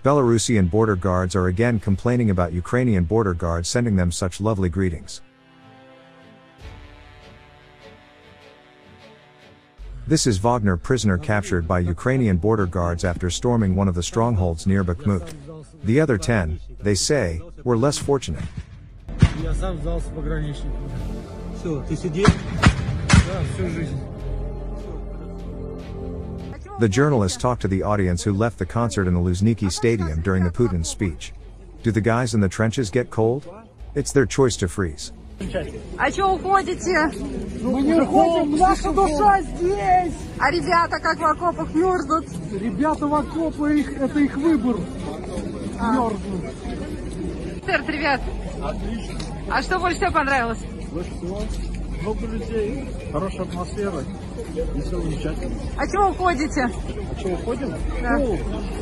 Belarusian border guards are again complaining about Ukrainian border guards sending them such lovely greetings. This is Wagner prisoner captured by Ukrainian border guards after storming one of the strongholds near Bakhmut. The other 10, they say, were less fortunate. The journalist talked to the audience who left the concert in the Luzhniki Stadium during the Putin speech. Do the guys in the trenches get cold? It's their choice to freeze. А чё уходите? Мы не уходим, наша душа здесь! А ребята как в окопах мерзнут? Ребята в окопах, это их выбор. Мерзнут. Сэр, привет! Отлично. А что больше всего понравилось? Больше всего много людей, хорошая атмосфера, и все замечательно. А чего уходите? А что, уходим? Да. Ну,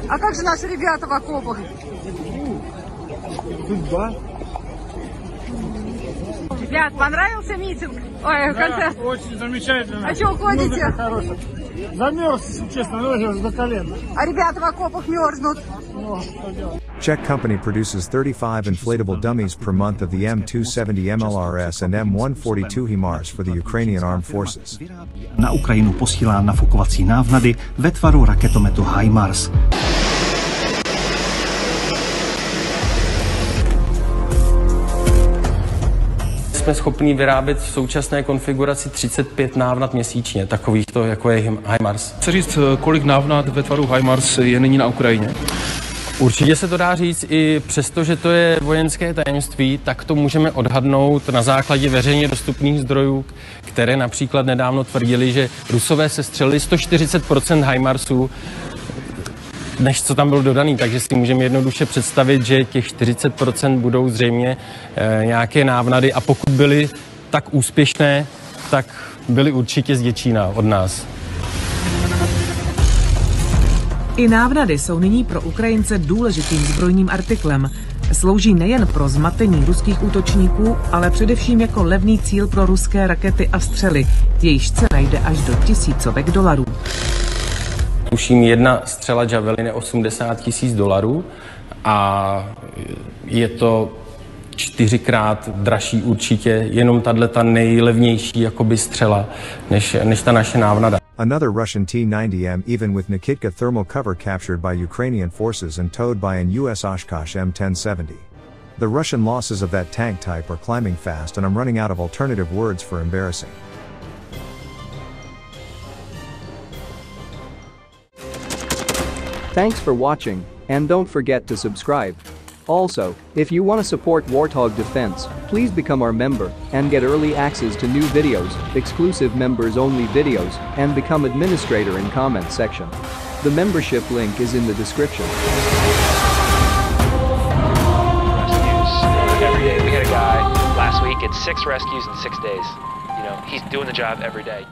А как же наши ребята в окопах? судьба. Ребят, понравился митинг? Ой, концерт? Да, очень замечательно. А чего уходите? Музыка хорошая. Замерз, если честно, ноги до колен. А ребята в окопах мерзнут. Ну, что делать? Czech company produces 35 inflatable dummies per month of the M270 MLRS and M142 HIMARS for the Ukrainian armed forces. Na Ukrajinu posílá nafukovací návnady ve tvaru raketometu HIMARS. Jsme schopni vyrábět v současné konfiguraci 35 návnad měsíčně, takovýchto jako je HIMARS. Chci říct, kolik návnad ve tvaru HIMARS je nyní na Ukrajině? Určitě se to dá říct, i přesto, že to je vojenské tajemství, tak to můžeme odhadnout na základě veřejně dostupných zdrojů, které například nedávno tvrdili, že Rusové sestřelili 140% HIMARSů, než co tam bylo dodaný, takže si můžeme jednoduše představit, že těch 40% budou zřejmě nějaké návnady a pokud byly tak úspěšné, tak byly určitě z Děčína od nás. I návnady jsou nyní pro Ukrajince důležitým zbrojním artiklem. Slouží nejen pro zmatení ruských útočníků, ale především jako levný cíl pro ruské rakety a střely, jejichž cena jde až do tisícovek dolarů. Tuším, jedna střela Javelin je $80,000 a je to 4krát dražší určitě, jenom tato nejlevnější jakoby střela, než ta naše návnada. Another Russian T-90M even with Nikitka thermal cover captured by Ukrainian forces and towed by an US Oshkosh M1070. The Russian losses of that tank type are climbing fast and I'm running out of alternative words for embarrassing. Thanks for watching, and don't forget to subscribe. Also, if you want to support Warthog Defense, please become our member and get early access to new videos, exclusive members-only videos, and become administrator in comment section. The membership link is in the description. Rescues every day. We had a guy last week at 6 rescues in 6 days. You know, he's doing the job every day.